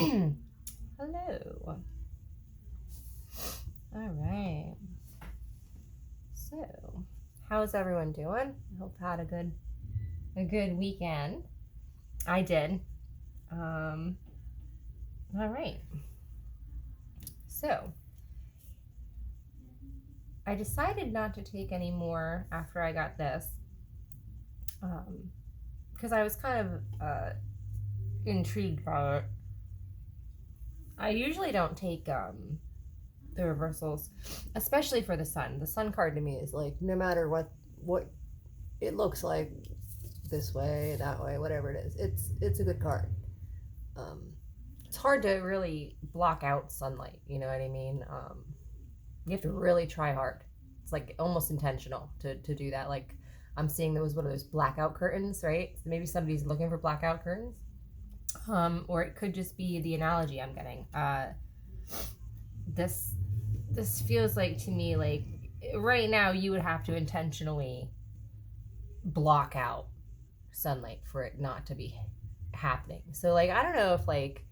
Hello. All right. So, how's everyone doing? I hope you had a good weekend. I did. All right. So, I decided not to take any more after I got this, because I was kind of intrigued by it. I usually don't take the reversals, especially for the sun. The sun card to me is like no matter what it looks like, this way, that way, whatever it is, it's a good card. It's hard to really block out sunlight. You know what I mean? You have to really try hard. It's like almost intentional to do that. Like I'm seeing there was one of those blackout curtains, right? So maybe somebody's looking for blackout curtains. Or it could just be the analogy I'm getting. This feels like to me like right now you would have to intentionally block out sunlight for it not to be happening. So like I don't know if like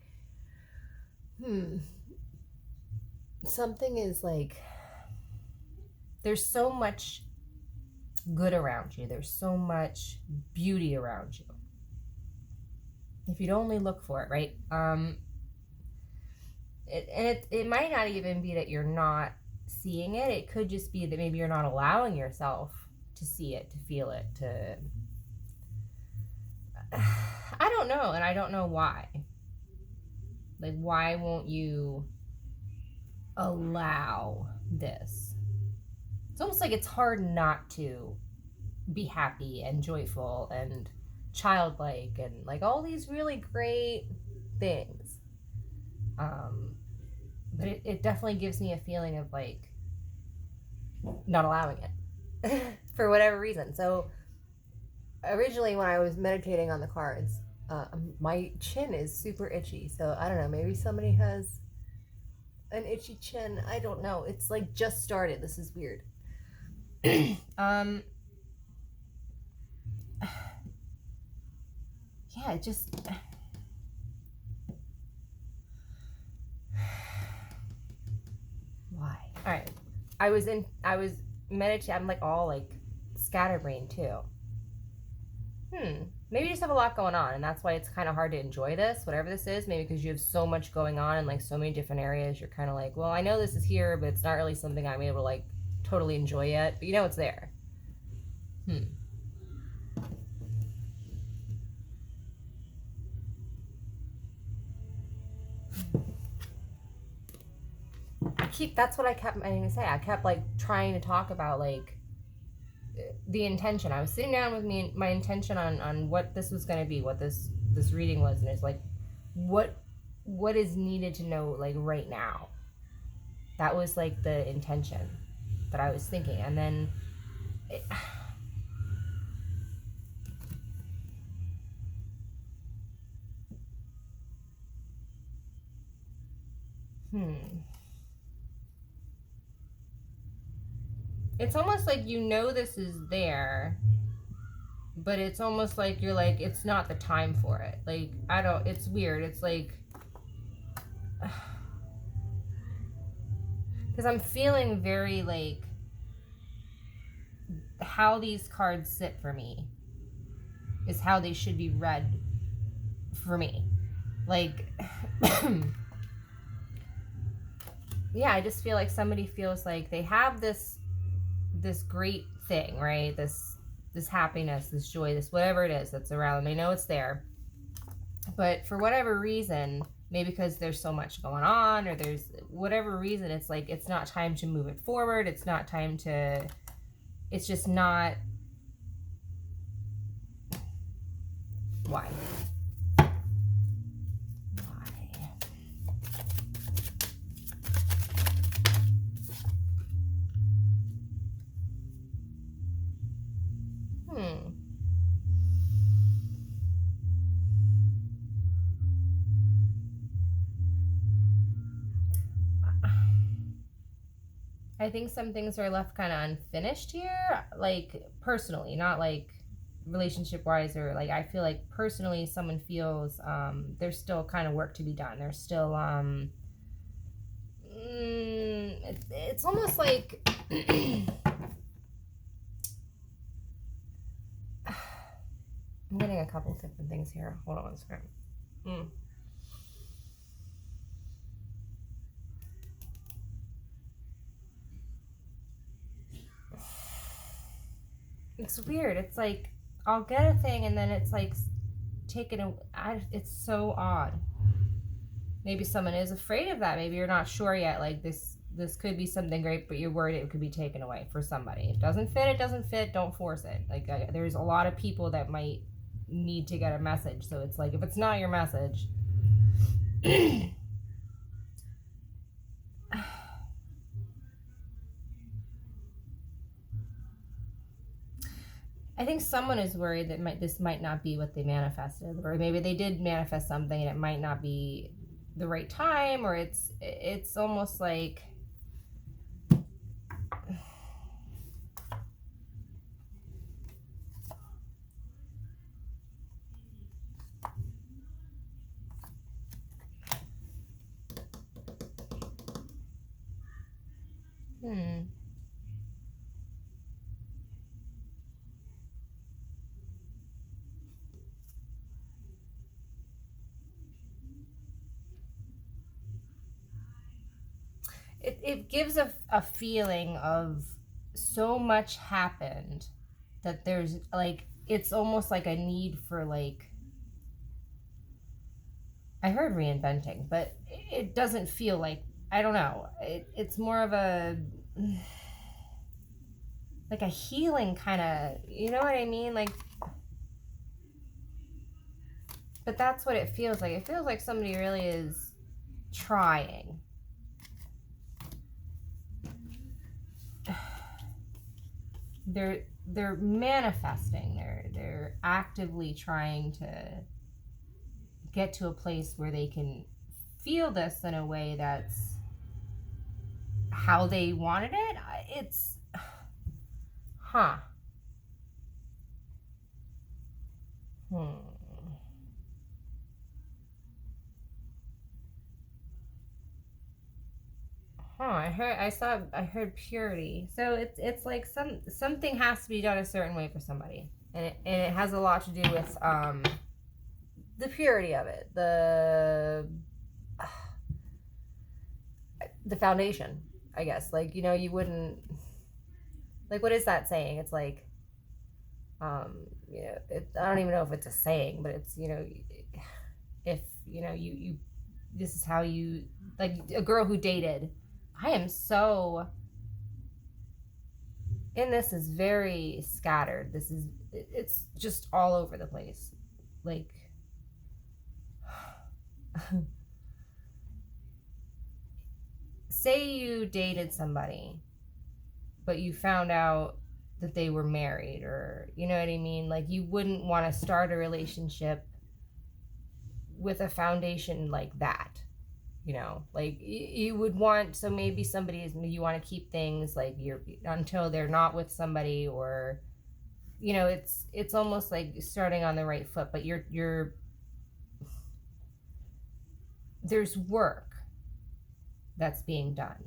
something is like there's so much good around you. There's so much beauty around you. If you'd only look for it, right? It might not even be that you're not seeing it. It could just be that maybe you're not allowing yourself to see it, to feel it, to I don't know, and I don't know why. Like why won't you allow this? It's almost like it's hard not to be happy and joyful and childlike and like all these really great things. But it definitely gives me a feeling of like not allowing it for whatever reason. So originally when I was meditating on the cards, my chin is super itchy. So I don't know, maybe somebody has an itchy chin. I don't know. It's like just started. This is weird. Yeah, it just why? All right. I was meditating. I'm like all like scatterbrained too. Maybe you just have a lot going on, and that's why it's kind of hard to enjoy this, whatever this is. Maybe because you have so much going on in like so many different areas. You're kind of like, well, I know this is here, but it's not really something I'm able to like totally enjoy yet. But you know it's there. That's what I kept meaning to say. I kept like trying to talk about like the intention. I was sitting down with my intention on what this was going to be, what this reading was, and it's like what is needed to know like right now. That was like the intention that I was thinking, and then it's almost like you know this is there, but it's almost like you're like it's not the time for it. Like I don't. It's weird. It's like because I'm feeling very like how these cards sit for me is how they should be read for me. Like yeah, I just feel like somebody feels like they have this great thing, right? This happiness, this joy, this whatever it is that's around them. They know it's there. But for whatever reason, maybe because there's so much going on or there's whatever reason, it's like it's not time to move it forward. It's not time to it's just not why? I think some things are left kind of unfinished here, like personally, not like relationship wise, or like I feel like personally someone feels there's still kind of work to be done. There's still it's almost like I'm getting a couple different things here. Hold on one second. It's weird. It's like I'll get a thing and then it's like taken away. It's so odd. Maybe someone is afraid of that. Maybe you're not sure yet. Like this could be something great, but you're worried it could be taken away for somebody. It doesn't fit. It doesn't fit. Don't force it. Like there's a lot of people that might need to get a message. So it's like if it's not your message. I think someone is worried that this might not be what they manifested, or maybe they did manifest something and it might not be the right time, or it's almost like it gives a feeling of so much happened that there's like it's almost like a need for like I heard reinventing, but it doesn't feel like I don't know. It's more of a like a healing kind of, you know what I mean? Like, but that's what it feels like. It feels like somebody really is trying. They're manifesting. They're actively trying to get to a place where they can feel this in a way that's how they wanted it. It's huh. I heard purity. So it's like something has to be done a certain way for somebody. And it has a lot to do with the purity of it. The foundation, I guess. Like, you know, you wouldn't like what is that saying? It's like you know, I don't even know if it's a saying, but it's, you know, if, you know, you this is how you like a girl who dated. I am so and this is very scattered. It's just all over the place. Like say you dated somebody but you found out that they were married, or you know what I mean, like you wouldn't want to start a relationship with a foundation like that, you know, like you would want, so maybe you want to keep things like you're until they're not with somebody, or you know, it's almost like starting on the right foot, but you're there's work that's being done.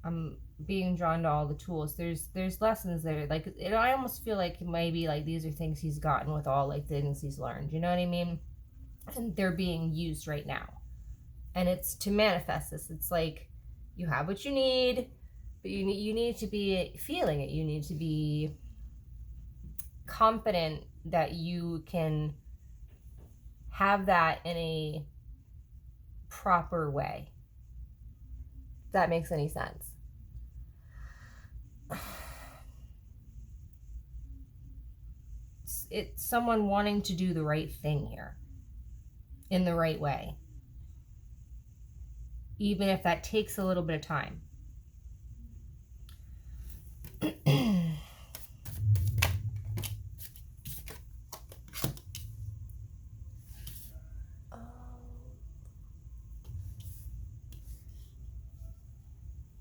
I'm being drawn to all the tools. There's lessons there. Like I almost feel like maybe like these are things he's gotten with all like things he's learned. You know what I mean? And they're being used right now. And it's to manifest this. It's like you have what you need, but you need to be feeling it. You need to be confident that you can have that in a proper way. If that makes any sense. It's someone wanting to do the right thing here in the right way, even if that takes a little bit of time.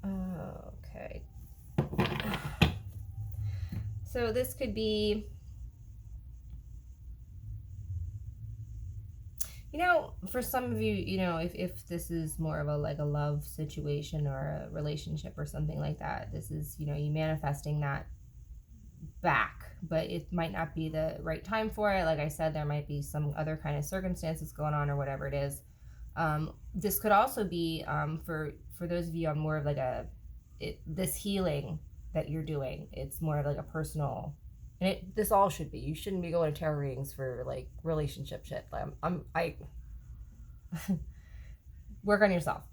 Okay. So this could be, for some of you, if this is more of a like a love situation or a relationship or something like that, this is, you manifesting that back, but it might not be the right time for it. Like I said, there might be some other kind of circumstances going on or whatever it is. This could also be for those of you on more of like this healing that you're doing. It's more of like a personal, and this all should be. You shouldn't be going to tarot readings for like relationship shit. I work on yourself.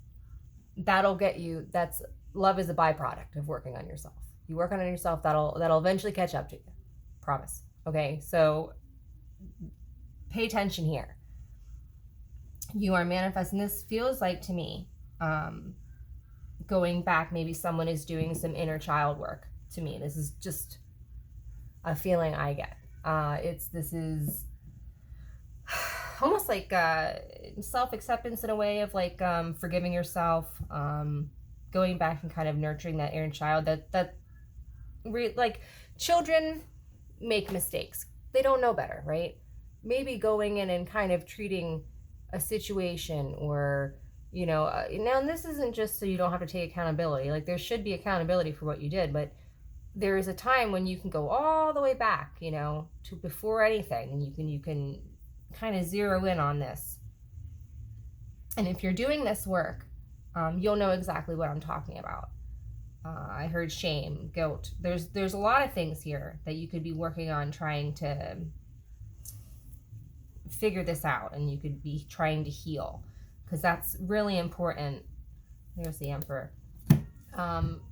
That'll get you. That's love is a byproduct of working on yourself. You work on yourself, that'll eventually catch up to you. Promise. Okay, so pay attention here. You are manifesting. This feels like to me, going back, maybe someone is doing some inner child work to me. This is just a feeling I get. This is almost like self-acceptance in a way of like forgiving yourself, going back and kind of nurturing that inner child like children make mistakes. They don't know better, right? Maybe going in and kind of treating a situation or, now, and this isn't just so you don't have to take accountability. Like there should be accountability for what you did, but there is a time when you can go all the way back, to before anything, and you can kind of zero in on this. And if you're doing this work, you'll know exactly what I'm talking about. I heard shame, guilt. There's a lot of things here that you could be working on, trying to figure this out, and you could be trying to heal, because that's really important. There's the Emperor.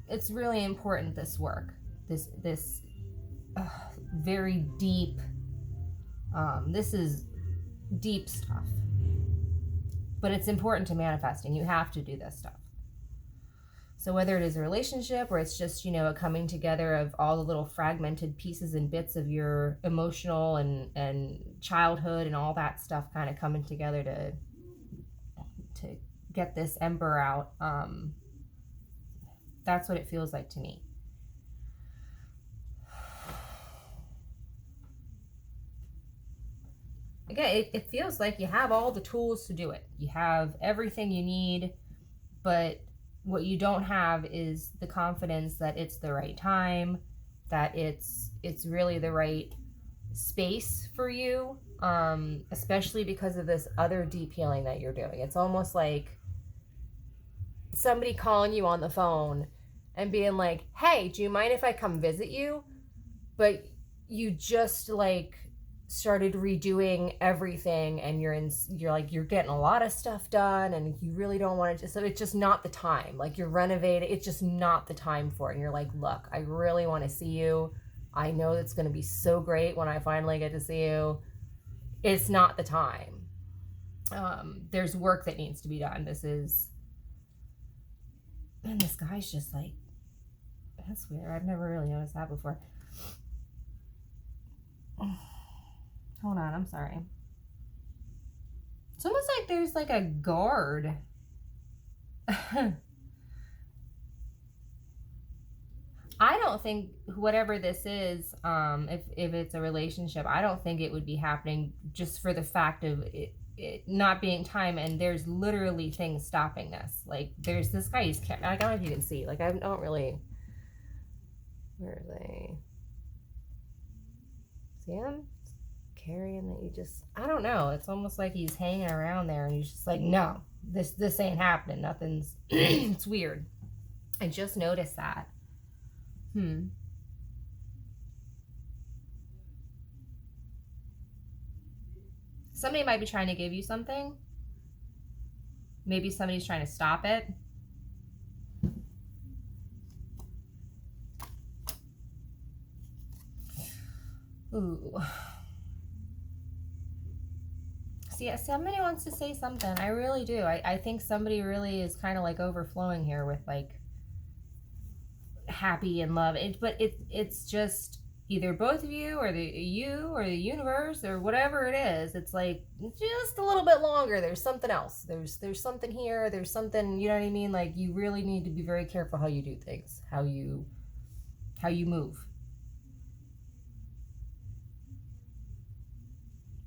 It's really important, this work, this very deep, this is deep stuff, but it's important to manifesting. You have to do this stuff. So whether it is a relationship or it's just, a coming together of all the little fragmented pieces and bits of your emotional and childhood and all that stuff kind of coming together to get this Emperor out, that's what it feels like to me. Again, it feels like you have all the tools to do it. You have everything you need, but what you don't have is the confidence that it's the right time, that it's really the right space for you, especially because of this other deep healing that you're doing. It's almost like somebody calling you on the phone and being like, hey, do you mind if I come visit you? But you just like started redoing everything, and you're getting a lot of stuff done, and you really don't want to, so it's just not the time. Like you're renovating, it's just not the time for it, and you're like, look, I really want to see you. I know it's going to be so great when I finally get to see you. It's not the time. There's work that needs to be done. And this guy's just like, that's weird. I've never really noticed that before. Hold on, I'm sorry. It's almost like there's like a guard. I don't think whatever this is, if it's a relationship, I don't think it would be happening just for the fact of it not being time, and there's literally things stopping this. Like there's this guy, I don't know if you can see, like I don't really, where are they? See him? Carrying that you just, I don't know, it's almost like he's hanging around there and he's just like, no, this ain't happening, nothing's it's weird. I just noticed that. Somebody might be trying to give you something. Maybe somebody's trying to stop it. Ooh. Yeah, somebody wants to say something. I really do. I think somebody really is kind of like overflowing here with like happy and love. It's just either both of you or the universe or whatever it is. It's like just a little bit longer. There's something else. There's something here. There's something, you know what I mean? Like you really need to be very careful how you do things, how you move.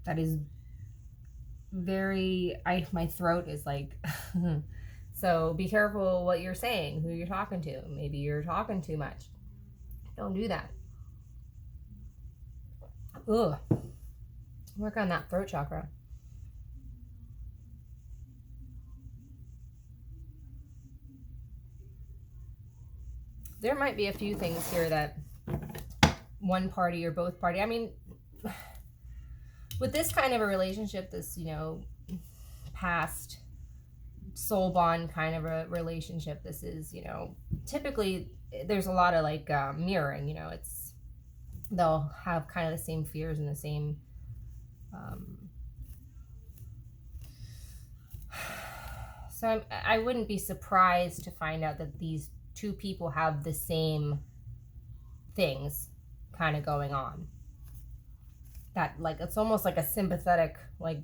that is very, my throat is like, so be careful what you're saying, who you're talking to. Maybe you're talking too much. Don't do that. Ugh. Work on that throat chakra. There might be a few things here that one party or both party, I mean, with this kind of a relationship, this, past soul bond kind of a relationship, this is, typically there's a lot of like mirroring, they'll have kind of the same fears and the same, so I wouldn't be surprised to find out that these two people have the same things kind of going on. That, like, it's almost like a sympathetic, like,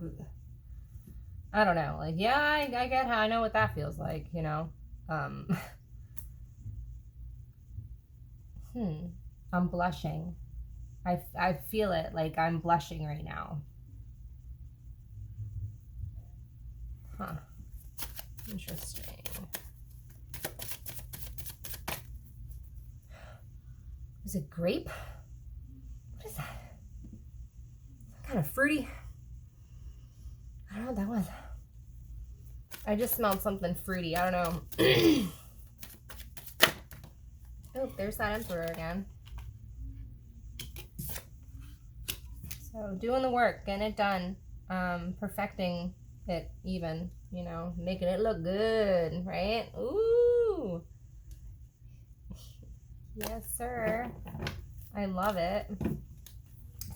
I don't know, like, yeah, I get how, I know what that feels like, I'm blushing. I feel it, like I'm blushing right now. Huh. Interesting. Is it grape? What is that? Kind of fruity. I don't know what that was. I just smelled something fruity. I don't know. Oh, there's that emperor again. So doing the work, getting it done, perfecting it even, making it look good, right? Ooh. Yes, sir. I love it.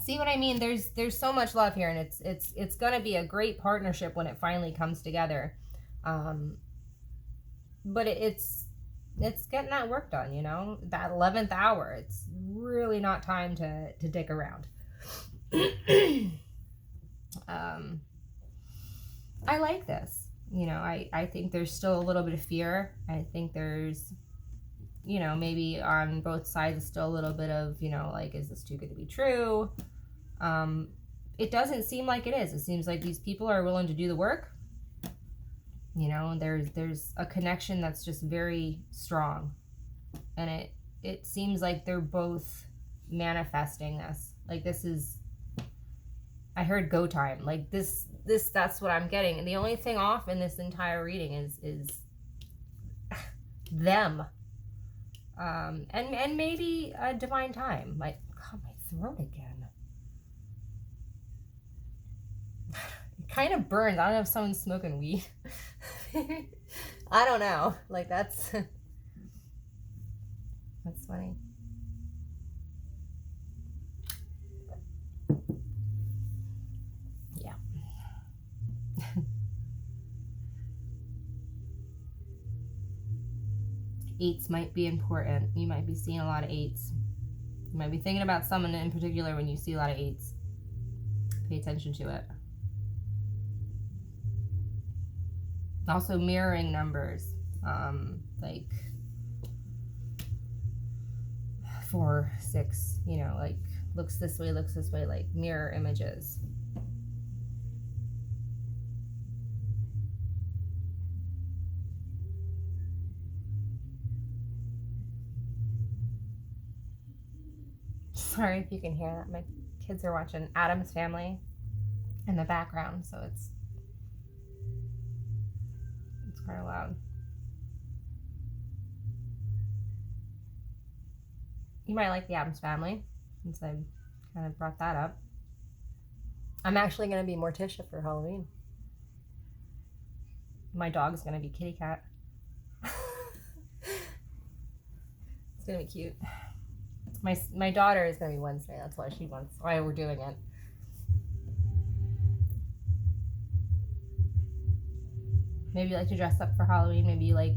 See what I mean? There's so much love here, and it's gonna be a great partnership when it finally comes together. But it's getting that work done, that 11th hour. It's really not time to dick around. I like this. I think there's still a little bit of fear. I think there's, maybe on both sides still a little bit of, like, is this too good to be true? It doesn't seem like it is. It seems like these people are willing to do the work. There's a connection that's just very strong, and it seems like they're both manifesting this. Like, this is, I heard go time. Like, this that's what I'm getting. And the only thing off in this entire reading is them. And maybe a divine time. Like, God, my throat again. It kind of burns. I don't know if someone's smoking weed. I don't know. Like, that's funny. Yeah. Eights might be important. You might be seeing a lot of eights. You might be thinking about someone in particular when you see a lot of eights. Pay attention to it. Also mirroring numbers, like 4, 6, like looks this way, like mirror images. Sorry if you can hear that. My kids are watching Addams Family in the background, so it's kind of loud. You might like the Addams Family, since I kind of brought that up. I'm actually going to be Morticia for Halloween. My dog's going to be Kitty Cat. It's going to be cute. My daughter is going to be Wednesday. That's why we're doing it. Maybe you like to dress up for Halloween. Maybe you like,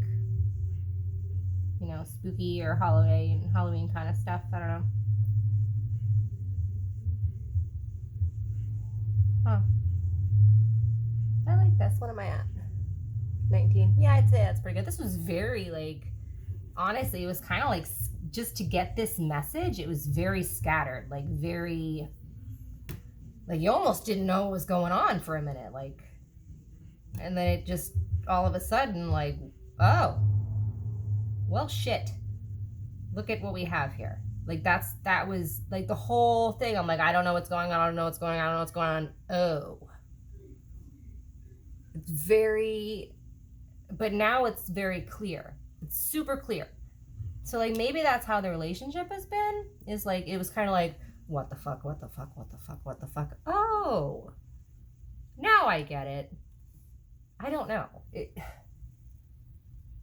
spooky or Halloween kind of stuff. I don't know. Huh. I like this. What am I at? 19. Yeah, I'd say that's pretty good. This was very, like, honestly, it was kind of like, just to get this message, it was very scattered. Like, very, Like, you almost didn't know what was going on for a minute. Like, and then it just, all of a sudden, like, oh, well, shit. Look at what we have here. Like, that was, like, the whole thing. I'm like, I don't know what's going on. I don't know what's going on. I don't know what's going on. Oh. It's very, but now it's very clear. It's super clear. So, like, maybe that's how the relationship has been. Is, like, it was kind of like, what the fuck, what the fuck, what the fuck, what the fuck. Oh. Now I get it. I don't know.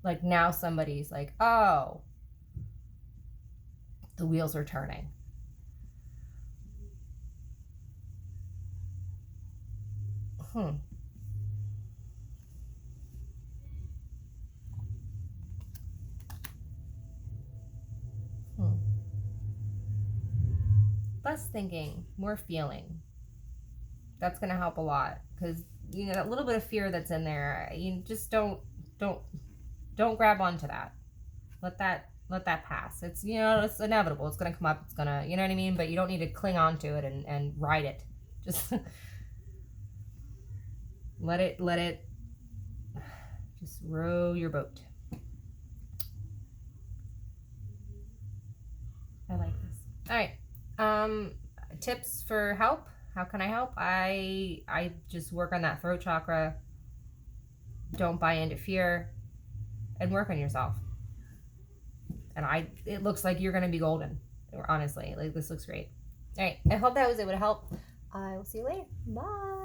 Like, now somebody's like, oh, the wheels are turning. Less thinking, more feeling. That's going to help a lot, because you know that little bit of fear that's in there. You just don't grab onto that. Let that pass. It's, you know, it's inevitable. It's going to come up. It's going to, you know what I mean? But you don't need to cling on to it and ride it. Just let it just row your boat. I like this. All right. Tips for help. How can I help? I just work on that throat chakra. Don't buy into fear, and work on yourself. And it looks like you're gonna be golden. Honestly, like, this looks great. All right. I hope that was able to help. I will see you later. Bye.